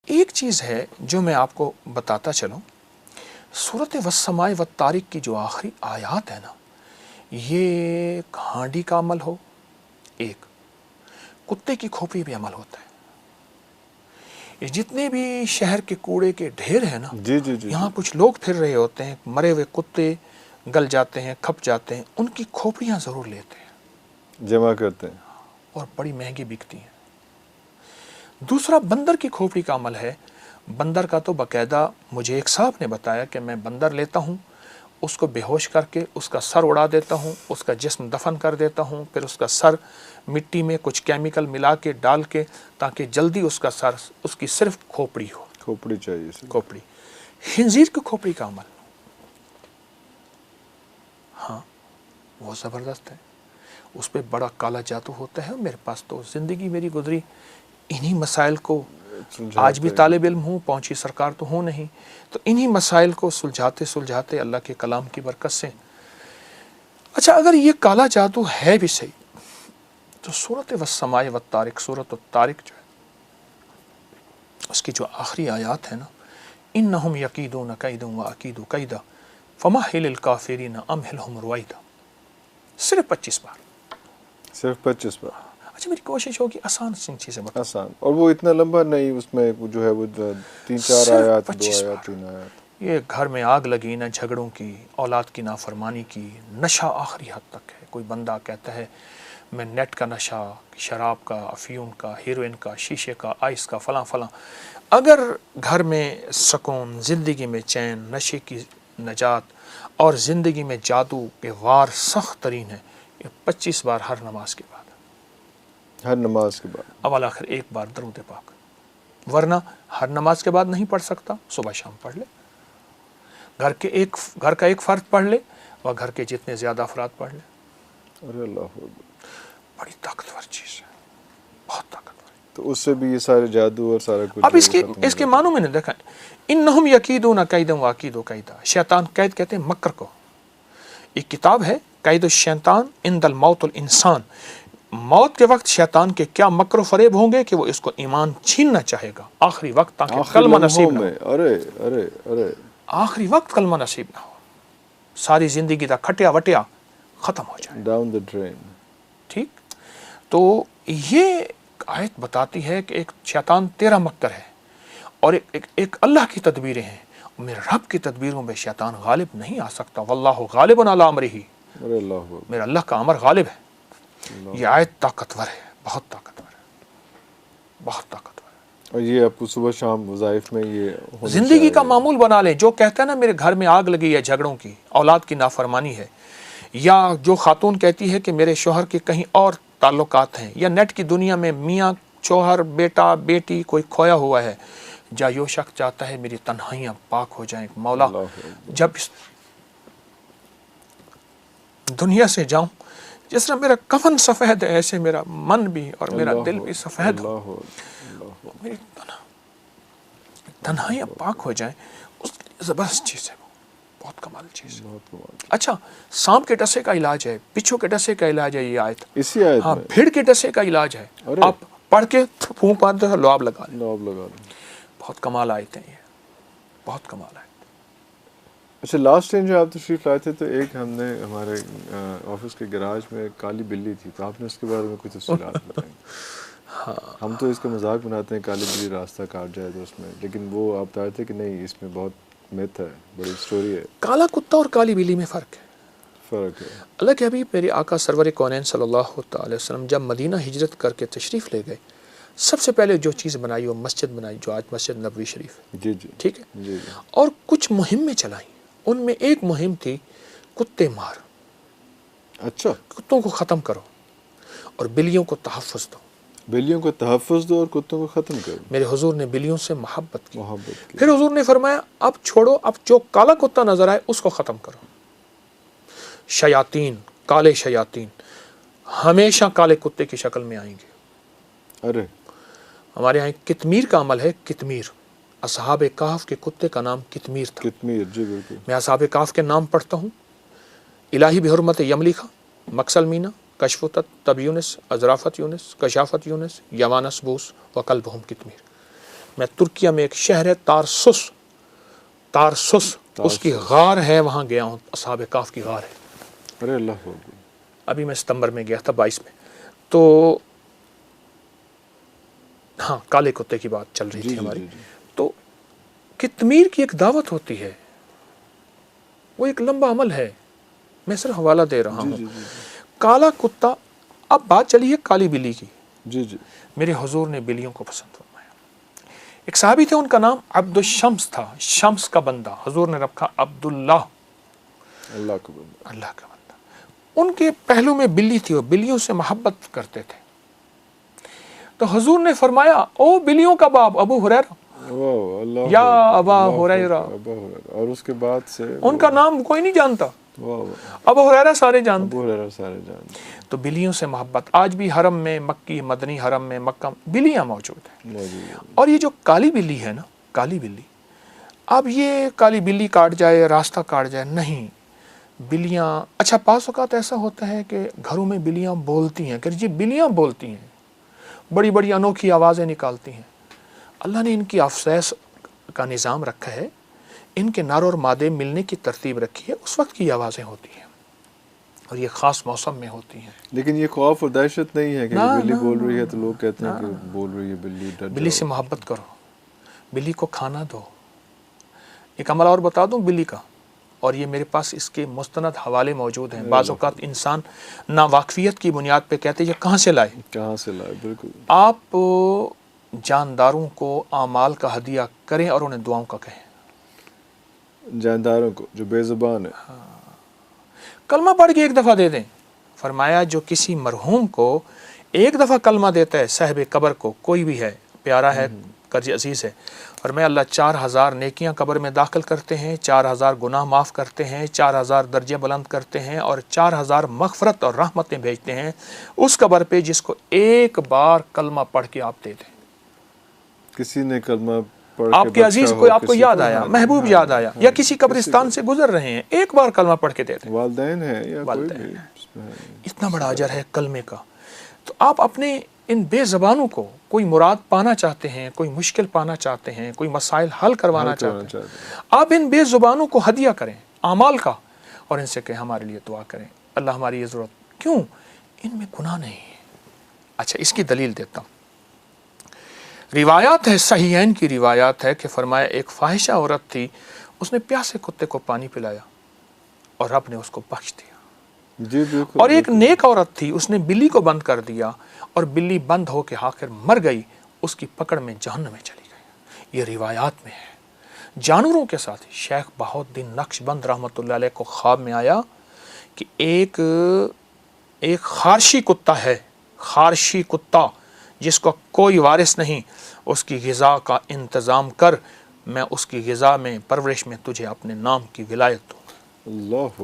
ایک چیز ہے جو میں آپ کو بتاتا چلوں، سورۃ والسماء والطارق کی جو آخری آیات ہے نا، یہ ہانڈی کا عمل ہو، ایک کتے کی کھوپڑی بھی عمل ہوتا ہے. یہ جتنے بھی شہر کے کوڑے کے ڈھیر ہیں نا، جی جی جی یہاں کچھ لوگ پھر رہے ہوتے ہیں، مرے ہوئے کتے گل جاتے ہیں، کھپ جاتے ہیں، ان کی کھوپڑیاں ضرور لیتے ہیں، جمع کرتے ہیں. اور بڑی مہنگی بکتی ہیں. دوسرا بندر کی کھوپڑی کا عمل ہے. بندر کا تو باقاعدہ مجھے ایک صاحب نے بتایا کہ میں بندر لیتا ہوں، اس کو بے ہوش کر کے اس کا سر اڑا دیتا ہوں، اس کا جسم دفن کر دیتا ہوں، پھر اس کا سر مٹی میں کچھ کیمیکل ملا کے ڈال کے تاکہ جلدی اس کا سر، اس کی صرف کھوپڑی ہو. کھوپڑی چاہیے سر. کھوپڑی. خنزیر کی کھوپڑی کا عمل، ہاں وہ زبردست ہے، اس پہ بڑا کالا جادو ہوتا ہے. میرے پاس تو زندگی میری گزری انہی مسائل کو، آج بھی طالب علم ہوں، پہنچی سرکار تو ہوں نہیں، تو انہی مسائل کو سلجھاتے سلجھاتے اللہ کے کلام کی برکت سے. اچھا اگر یہ کالا جادو ہے بھی صحیح، تو سورۃ والسماء والطارق، سورۃ الطارق جو ہے اس کی جو آخری آیات ہے نا، انہم یکیدون کیدا واکید کیدا فمہل الکافرین امہلہم رویدا، صرف 25 بار. صرف 25 بار. اچھا میری کوشش ہوگی آسان سی چیزیں بتا. آسان، اور وہ اتنا لمبا نہیں، اس میں جو ہے وہ 3-4 آیات، 2 آیات، 3 آیات. یہ گھر میں آگ لگی نہ جھگڑوں کی، اولاد کی نافرمانی کی، نشہ آخری حد تک ہے. کوئی بندہ کہتا ہے میں نیٹ کا نشہ، شراب کا، افیون کا، ہیروئن کا، شیشے کا، آئس کا، فلاں فلاں. اگر گھر میں سکون، زندگی میں چین، نشے کی نجات اور زندگی میں جادو کے وار سخت ترین ہے، یہ 25 بار ہر نماز کے بعد، ہر نماز کے بعد، اول آخر ایک بار درود پاک. ورنہ ہر نماز کے بعد نہیں پڑھ سکتا، صبح شام پڑھ لے. گھر کا ایک فرد پڑھ لے اور گھر کے جتنے زیادہ افراد پڑھ لے. ارے اللہ، بڑی طاقتور چیز ہے، بہت طاقتور. تو اس سے بھی یہ سارے جادو اور سارا کچھ اب اس کے معنوں میں نے دیکھا، انہم یکیدون کیدا واکید کیدا. شیطان قید کہتے ہیں مکر کو. ایک کتاب ہے قید الشیطان عند الموت الانسان. موت کے وقت شیطان کے کیا مکر و فریب ہوں گے کہ وہ اس کو ایمان چھیننا چاہے گا آخری وقت، تاکہ کلمہ نصیب نہ ہو. ارے آخری وقت کلمہ نصیب نہ ہو، ساری زندگی کا کھٹیا وٹیا ختم ہو جائے، ڈاؤن دا ڈرین. ٹھیک. تو یہ آیت بتاتی ہے کہ ایک شیطان تیرا مکر ہے اور ایک اللہ کی تدبیریں ہیں. میرے رب کی تدبیروں میں شیطان غالب نہیں آ سکتا. واللہ غالب علی امرہ، میرا اللہ کا امر غالب ہے. یہ آیت طاقتور ہے، بہت طاقتور ہے، بہت طاقتور ہے. اور یہ آپ کو صبح شام وظائف میں یہ زندگی کا معمول بنا لیں. جو کہتا ہے نا میرے گھر میں آگ لگی ہے جھگڑوں کی، اولاد کی نافرمانی ہے، یا جو خاتون کہتی ہے کہ میرے شوہر کے کہیں اور تعلقات ہیں، یا نیٹ کی دنیا میں میاں شوہر، بیٹا بیٹی کوئی کھویا ہوا ہے، جا یو شخص چاہتا ہے میری تنہائیاں پاک ہو جائیں. مولا جب اس دنیا سے جاؤں، جس طرح میرا کفن سفید ہے ایسے میرا من بھی اور میرا دل بھی سفید ہو، میری تنہائیاں پاک ہو جائیں. اس کے لیے زبردست چیز ہے، وہ بہت کمال چیز ہے. اچھا سانپ کے ڈسے کا علاج ہے، بچھو کے ڈسے کا علاج ہے یہ آیت. اسی آیت ہاں میں بھیڑ کے ڈسے کا علاج ہے. آپ پڑھ کے پھونک مارتے ہو، لعاب لگا لیں. بہت کمال آیت ہیں یہ، بہت کمال آیت. اچھا لاسٹ ٹائم جو آپ تشریف لائے تھے تو ایک ہم نے ہمارے آفس کے گراج میں ایک کالی بلی تھی، تو آپ نے اس کے بارے میں کچھ تفصیلات بتائیں. ہم تو اس کا مذاق بناتے ہیں کالی بلی راستہ کاٹ جائے تو اس میں، لیکن وہ آپ بتا رہے تھے کہ نہیں اس میں بہت میتھ ہے، بڑی سٹوری ہے. کالا کتا اور کالی بلی میں فرق ہے. فرق ہے. اللہ کے حبیب میرے آقا سرور کونین صلی اللہ تعالی وسلم جب مدینہ ہجرت کر کے تشریف لے گئے، سب سے پہلے جو چیز بنائی وہ مسجد بنائی، جو آج مسجد نبوی شریف ہے. جی جی ٹھیک ہے. جی جی. اور کچھ مہمیں چلائیں، ان میں ایک مہم تھی کتے مار. اچھا، کتوں کو ختم کرو اور بلیوں کو تحفظ دو. بلیوں کو تحفظ دو اور کتوں کو ختم کرو. میرے حضور نے بلیوں سے محبت کی. پھر حضور نے فرمایا اب چھوڑو، اب جو کالا کتا نظر آئے اس کو ختم کرو. شیاطین، کالے شیاطین ہمیشہ کالے کتے کی شکل میں آئیں گے. ارے ہمارے یہاں کتمیر کا عمل ہے. کتمیر، اصحاب کہف کے کتے کا نام کتمیر تھا. کتمیر، جی بالکل. میں اصحاب کہف کے نام پڑھتا ہوں: الہی بحرمت یملیخا، مکسل مینا، کشفتت، تب یونس، ازرافت یونس، کشافت یونس، یوانس بوس، وقلبہم کتمیر. میں ترکیہ میں ایک شہر ہے تارسس اس کی غار ہے، وہاں گیا ہوں، اصحاب کہف کی غار ہے. ارے اللہ ہو. ابھی میں ستمبر میں گیا تھا 22 میں. تو ہاں کالے کتے کی بات چل رہی تھی ہماری. تو کتمیر کی ایک دعوت ہوتی ہے، وہ ایک لمبا عمل ہے، میں صرف حوالہ دے رہا ہوں. کالا کتا، اب بات چلی ہے کالی بلی کی. میرے حضور نے بلیوں کو پسند فرمایا. ایک صحابی تھے، ان کا نام عبد الشمس تھا، شمس کا بندہ. حضور نے رکھا عبداللہ، اللہ کا بندہ. ان کے پہلو میں بلی تھی، وہ بلیوں سے محبت کرتے تھے. تو حضور نے فرمایا او بلیوں کا باپ ابو ہریرہ، یا ابا ہریرہ. اور اس کے بعد سے ان کا نام کوئی نہیں جانتا، ابو ہریرہ سارے جانتے. تو بلیوں سے محبت. آج بھی حرم میں، مکی مدنی حرم میں، مکہ بلیاں موجود ہیں. اور یہ جو کالی بلی ہے نا، کالی بلی، اب یہ کالی بلی کاٹ جائے، راستہ کاٹ جائے، نہیں. بلیاں، اچھا بعض اوقات ایسا ہوتا ہے کہ گھروں میں بلیاں بولتی ہیں، کہ جی بلیاں بولتی ہیں، بڑی بڑی انوکھی آوازیں نکالتی ہیں. اللہ نے ان کی افسیس کا نظام رکھا ہے، ان کے نر اور مادے ملنے کی ترتیب رکھی ہے، اس وقت کی آوازیں ہوتی ہیں، اور یہ خاص موسم میں ہوتی ہیں. لیکن یہ خوف اور دہشت نہیں ہے کہ بلی بول رہی ہے تو لوگ کہتے ہیں کہ بول رہی ہے بلی، ڈر بلی سے محبت کرو، بلی کو کھانا دو. ایک عمل اور بتا دوں بلی کا، اور یہ میرے پاس اس کے مستند حوالے موجود ہیں. بعض اوقات انسان ناواقفیت کی بنیاد پہ کہتے ہیں یہ کہاں سے لائے. بالکل. آپ جانداروں کو اعمال کا ہدیہ کریں اور انہیں دعاؤں کا کہیں. جانداروں کو جو بے زبان ہے، کلمہ پڑھ کے ایک دفعہ دے دیں. فرمایا جو کسی مرحوم کو ایک دفعہ کلمہ دیتا ہے، صاحب قبر کو، کوئی بھی ہے، پیارا ہے، قرض عزیز ہے، اور میں اللہ 4000 نیکیاں قبر میں داخل کرتے ہیں، 4000 گناہ معاف کرتے ہیں، 4000 درجے بلند کرتے ہیں، اور 4000 مغفرت اور رحمتیں بھیجتے ہیں اس قبر پہ جس کو ایک بار کلمہ پڑھ کے آپ دے دیں. کسی نے کلمہ آپ کے عزیز کو، آپ کو یاد آیا، محبوب یاد آیا، یا کسی قبرستان سے گزر رہے ہیں، ایک بار کلمہ پڑھ کے دے دیں. والدین ہیں یا کوئی بھی، اتنا بڑا اجر ہے کلمے کا. تو آپ اپنے ان بے زبانوں کو، کوئی مراد پانا چاہتے ہیں، کوئی مشکل پانا چاہتے ہیں، کوئی مسائل حل کروانا چاہتے ہیں، آپ ان بے زبانوں کو ہدیہ کریں اعمال کا، اور ان سے کہیں ہمارے لیے دعا کریں، اللہ ہماری یہ ضرورت. کیوں؟ ان میں گناہ نہیں ہے. اچھا اس کی دلیل دیتا ہوں. روایات ہے، صحیحین کی روایات ہے کہ فرمایا ایک فاحشہ عورت تھی، اس نے پیاسے کتے کو پانی پلایا اور رب نے اس کو بخش دیا. اور ایک نیک عورت تھی، اس نے بلی کو بند کر دیا اور بلی بند ہو کے آخر مر گئی، اس کی پکڑ میں جہنم میں چلی گئی. یہ روایات میں ہے. جانوروں کے ساتھ شیخ بہاؤالدین نقشبند رحمۃ اللہ علیہ کو خواب میں آیا کہ ایک خارشی کتا ہے، خارشی کتا جس کو کوئی وارث نہیں، اس کی غذا کا انتظام کر، میں اس کی غذا میں، پرورش میں تجھے اپنے نام کی ولایت دوں. اللہ